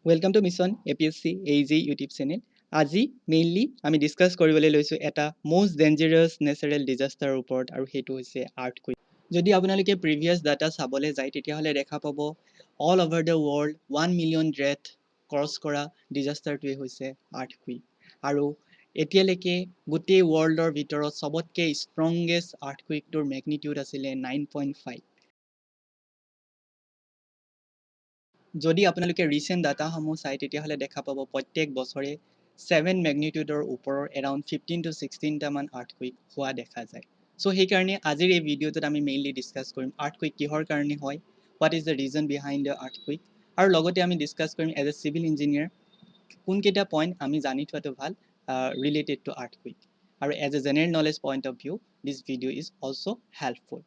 Welcome to Mission APSC AG YouTube channel. আজি mainly আমি discuss কৰিবলৈ লৈছো এটা most dangerous natural disaster ওপৰত আৰু হেতু হৈছে earthquake. যদি আপোনালোকে previous data চাবলৈ যায় তেতিয়া হলে দেখা পাব all over the world 1 million death cross কৰা disaster টোৱে হৈছে earthquake. আৰু এতিয়ালৈকে গোটেই worldৰ ভিতৰত সবতকে strongest earthquake টোৰ magnitude আছিলে 9.5. যদি আপোনালোকে ৰিসেন্ট ডাটা সমূহ চাই তেতিয়া হলে দেখা পাব প্ৰত্যেক বছৰে 7 ম্যাগনিটিউডৰ ওপৰৰ around 15 to 16 টা মান আৰ্থকুইক হোৱা দেখা যায় সো সেই কাৰণে আজিৰ এই ভিডিওটোত আমি মেইনলি ডিসকাস কৰিম আৰ্থকুইক কিহৰ কাৰণে হয় what is the reason behind the earthquake আৰু লগতে আমি ডিসকাস কৰিম as a civil engineer কোন কেইটা পইণ্ট আমি জানি থোৱাটো ভাল related to earthquake আৰু as a general knowledge point of view this video is also helpful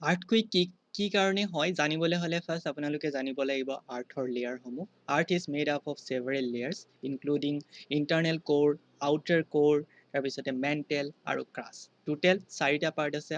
earthquake কি কাৰণে হয় জানিবলৈ হলে ফাৰ্স্ট আপোনালোকে জানিব লাগিব আৰ্থৰ লেয়াৰ সমূহ earth is made up of several layers including internal core outer core তাৰ পিছতে mantle আৰু crust টোটেল 4টা পাৰ্ট আছে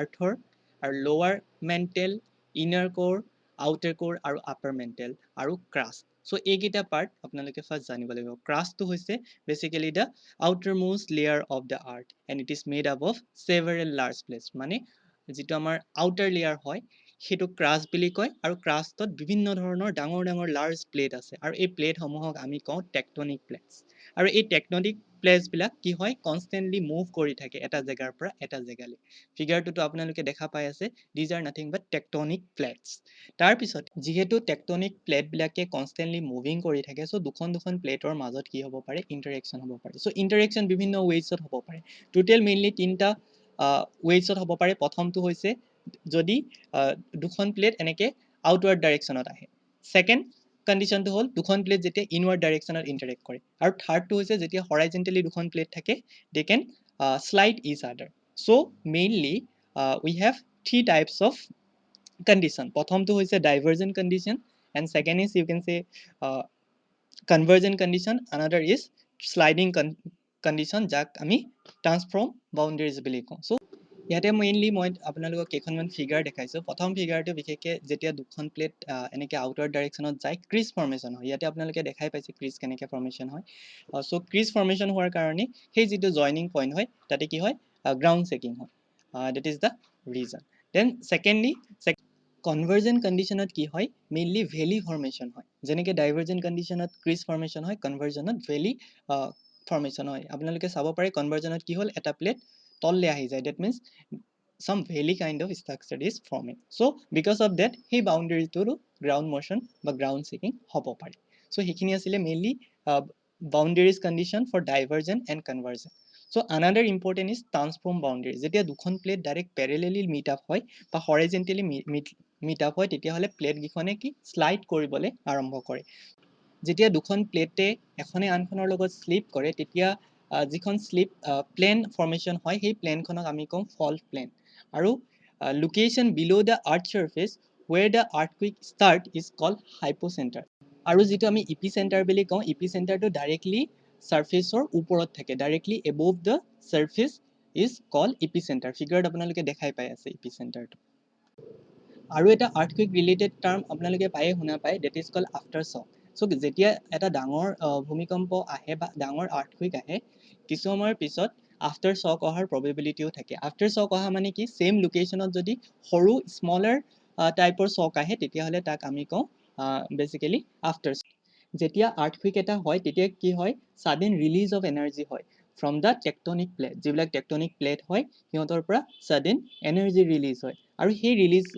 আৰ্থৰ আৰু lower mantle inner core outer core আৰু upper mantle আৰু crust so এইকেইটা পাৰ্ট আপোনালোকে ফাৰ্স্ট জানিব লাগিব crust টো হৈছে basically the outermost layer of the earth and it is made up of several large plates মানে যেটো আমাৰ আউটাৰ লেয়াৰ হয় হেতু ক্ৰাষ্ট বুলি কয় আৰু ক্ৰাষ্টত বিভিন্ন ধৰণৰ ডাঙৰ ডাঙৰ লাৰ্জ প্লেট আছে আৰু এই প্লেট সমূহক আমি কওঁ টেকটনিক প্লেটস আৰু এই টেকটনিক প্লেটস বিলাক কি হয় কনস্ট্যান্টলি মুভ কৰি থাকে এটা জায়গাৰ পৰা এটা জায়গালৈ ফিগাৰটো আপোনালোকে দেখা পাই আছে these are nothing but tectonic plates তাৰ পিছত যেহেতু টেকটনিক প্লেট বিলাকে কনস্ট্যান্টলি মুভিং কৰি থাকে সো দুখন প্লেটৰ মাজত কি হ'ব পাৰে ইন্টাৰেকশন হ'ব পাৰে সো ইন্টাৰেকশন বিভিন্ন ওয়েজত হ'ব পাৰে টোটাল মেইনলি তিনটা ওয়েজত হ'ব পাৰে প্ৰথমটো হৈছে যদি দুখন প্লেট এনেকে আউটওয়াৰ্ড ডাইৰেকশনত আহে সেকেন্ড কন্ডিশনটো হল দুখন প্লেট যেতিয়া ইনওয়াৰ্ড ডাইৰেকশনত ইন্টাৰেক্ট কৰে আৰু থাৰ্ডটো হৈছে যেতিয়া হৰাইজন্টালি দুখন প্লেট থাকে they can slide each other so mainly we have three types of condition প্ৰথমটো হৈছে divergent condition and second is you can say convergent condition another is sliding condition যাক আমি transform boundaries বুলি কওঁ so ইয়াতে mainly মই আপোনালোকক কেইখনমান ফিগাৰ দেখাইছো প্ৰথম ফিগাৰটো বিশেষকৈ যেতিয়া দুখন প্লেট এনেকে আউটওয়াৰ্ড ডাইৰেকশনত যায় ক্ৰিজ ফৰ্মেশন হয় ইয়াতে আপোনালোকে দেখাই পাইছে ক্ৰিজ কেনেকে ফৰ্মেশন হয় সো ক্ৰিজ ফৰ্মেশন হোৱাৰ কাৰণে সেই যেটো জয়নিং পইণ্ট হয় তাতে কি হয় গ্ৰাউন্ড চেকিং হয় that is the reason then secondly convergent conditionত কি হয় মেইনলি ভ্যালি ফৰ্মেশন হয় যেনেকে ডাইভাৰজেন্ট কন্ডিশনত ক্ৰিজ ফৰ্মেশন হয় কনভাৰ্জনত ভ্যালি ফৰ্মেশন হয় আপোনালোকে চাব পাৰে কনভাৰ্জনত কি হল এটা প্লেট তললে আহি যায় that means some valley kind of structure is forming so because of that hey boundary to ground motion বা ground shaking hobo pare so hekhini asile mainly boundaries condition for divergent and convergent so another important is transform boundaries jetia dukhon plate direct parallelly meet up hoy ba horizontally meet up hoy tetia hole plate gikhone ki slide koribole arambho kore যেতিয়া দুখন প্লেটে এখনে আনখনৰ লগত slip কৰে তেতিয়া যিখন slip plan formation হয় সেই প্লেনখনক আমি কম ফল্ট প্লেন আৰু লোকেশন বিলো দা আৰ্থ surface where the earthquake start is called hypocenter আৰু যেটো আমি ইপিসেন্টাৰ বুলি কওঁ ইপিসেন্টাৰটো ডাইৰেক্টলি সাৰফেসৰ ওপৰত থাকে directly above the surface is called epicenter ফিগাৰত আপোনালোকে দেখাই পাই আছে ইপিসেন্টাৰটো আৰু এটা আৰ্থকুইক ৰিলেটেড টাৰ্ম আপোনালোকে পায়ে শুনা পায় that is called aftershock so যেতিয়া এটা ডাঙৰ ভূমিকম্প আহে বা ডাঙৰ আৰ্থকুইক আহে কিছু সময়ৰ পিছত aftershock অহাৰ probabilityও থাকে aftershock অহা মানে কি same locationত যদি সৰু smaller টাইপৰ shock আহে তেতিয়া হলে তাক আমি কওঁ basically aftershock যেতিয়া আৰ্থকুইক এটা হয় তেতিয়া কি হয় sudden release of energy হয় from the tectonic plate যিবিলাক tectonic plate হয় হিহঁতৰ পৰা sudden energy release হয় আৰু সেই release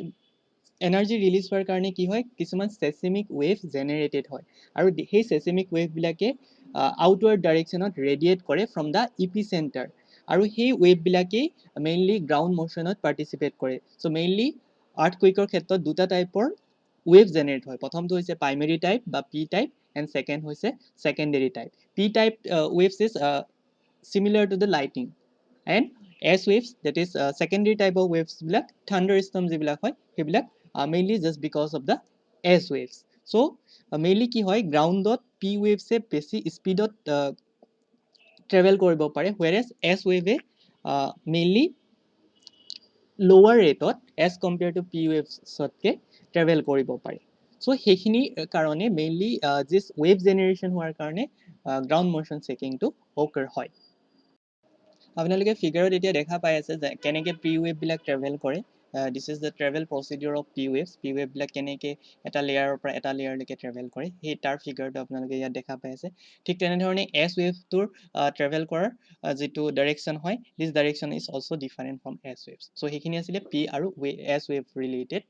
energy release হোৱাৰ কাৰণে কি হয় কিছুমান seismic wave generated হয় আৰু সেই seismic wave বিলাকে outward directionত radiate কৰে from the epicenter আৰু সেই wave বিলাকে mainly ground motionত participate কৰে so mainly earthquakeৰ ক্ষেত্ৰত দুটা টাইপৰ wave generate হয় প্ৰথমটো হৈছে primary type বা p type and second হৈছে secondary type p type waves is similar to the lightning and S waves that is secondary type of waves bilak thunderstorm jibilak hoy hebilak mainly just because of the S waves so mainly ki hoy ground dot P waves se besi speed ot travel koribo pare whereas S wave mainly lower rate ot as compared to P waves sotke travel koribo pare চ' সেইখিনিৰ কাৰণে mainly দিছ wave generation হোৱাৰ কাৰণে ground motion চেকিংটো অকাৰ হয়। আপোনালোকে ফিগাৰত এতিয়া দেখা পাই আছে যে কেনেকৈ পি ৱেভবিলাক ট্ৰেভেল কৰে। This is the travel procedure of P waves. P ৱেভবিলাক কেনেকৈ এটা লেয়াৰৰ পৰা এটা লেয়াৰলৈকে ট্ৰেভেল কৰে, সেই তাৰ ফিগাৰটো আপোনালোকে ইয়াত দেখা পাই আছে। ঠিক তেনেধৰণে এছ ৱেভটোৰ ট্ৰেভেল কৰাৰ যিটো ডাইৰেকশ্যন হয়, this direction is also' different from S waves. So' সেইখিনি আছিলে পি আৰু S wave related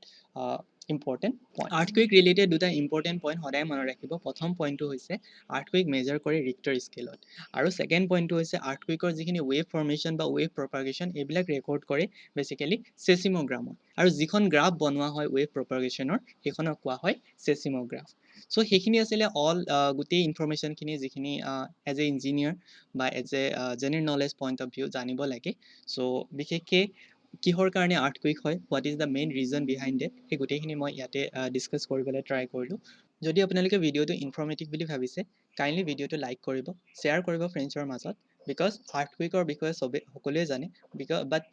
important point. Earthquake related দুটা ইম্পৰ্টেণ্ট পইণ্ট সদায় মনত ৰাখিব। প্ৰথম পইণ্টটো হৈছে আৰ্থকুইক মেজাৰ কৰে ৰিক্টাৰ স্কেলত, আৰু ছেকেণ্ড পইণ্টটো হৈছে আৰ্থকুইকৰ যিখিনি ৱেভ ফৰ্মেশ্যন বা ৱেভ প্ৰপাগেশ্যন এইবিলাক ৰেকৰ্ড কৰে বেচিকেলি ছেচিমোগ্ৰামত, আৰু যিখন গ্ৰাফ বনোৱা হয় ৱেভ প্ৰপাগেশ্যনৰ সেইখনক কোৱা হয় ছেচিমোগ্ৰাফ। চ' সেইখিনি আছিলে গোটেই ইনফৰ্মেশ্যনখিনি যিখিনি এজ এ ইঞ্জিনিয়াৰ বা as a general knowledge point of view জানিব লাগে। চ' বিশেষকৈ কিহৰ কাৰণে আৰ্থকুইক হয়, what is the main reason behind that, সেই গোটেইখিনি মই ইয়াতে ডিছকাছ কৰিবলৈ ট্ৰাই কৰিলোঁ। যদি আপোনালোকে ভিডিঅ'টো ইনফৰ্মেটিভ বুলি ভাবিছে, কাইণ্ডলি ভিডিঅ'টো লাইক কৰিব, শ্বেয়াৰ কৰিব ফ্ৰেণ্ডছৰ মাজত, বিকজ আৰ্থকুইকৰ বিষয়ে সকলোৱে জানে, বাট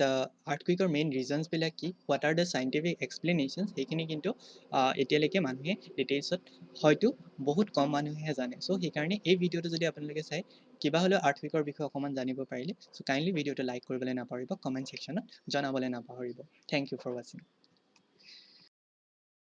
আৰ্থকুইকৰ মেইন ৰিজনছবিলাক কি, হোৱাট আৰ দ্য চাইণ্টিফিক এক্সপ্লেনেশ্যনছ, সেইখিনি কিন্তু এতিয়ালৈকে মানুহে ডিটেইলছত হয়তো বহুত কম মানুহেহে জানে। চ' সেইকাৰণে এই ভিডিঅ'টো যদি আপোনালোকে চাই কিবা হ'লেও আৰ্থকুইকৰ বিষয়ে অকণমান জানিব পাৰিলে, চ' কাইণ্ডলি ভিডিঅ'টো লাইক কৰিবলৈ নাপাহৰিব, কমেণ্ট ছেকশ্যনত জনাবলৈ নাপাহৰিব। থেংক ইউ ফৰ ৱাচিং।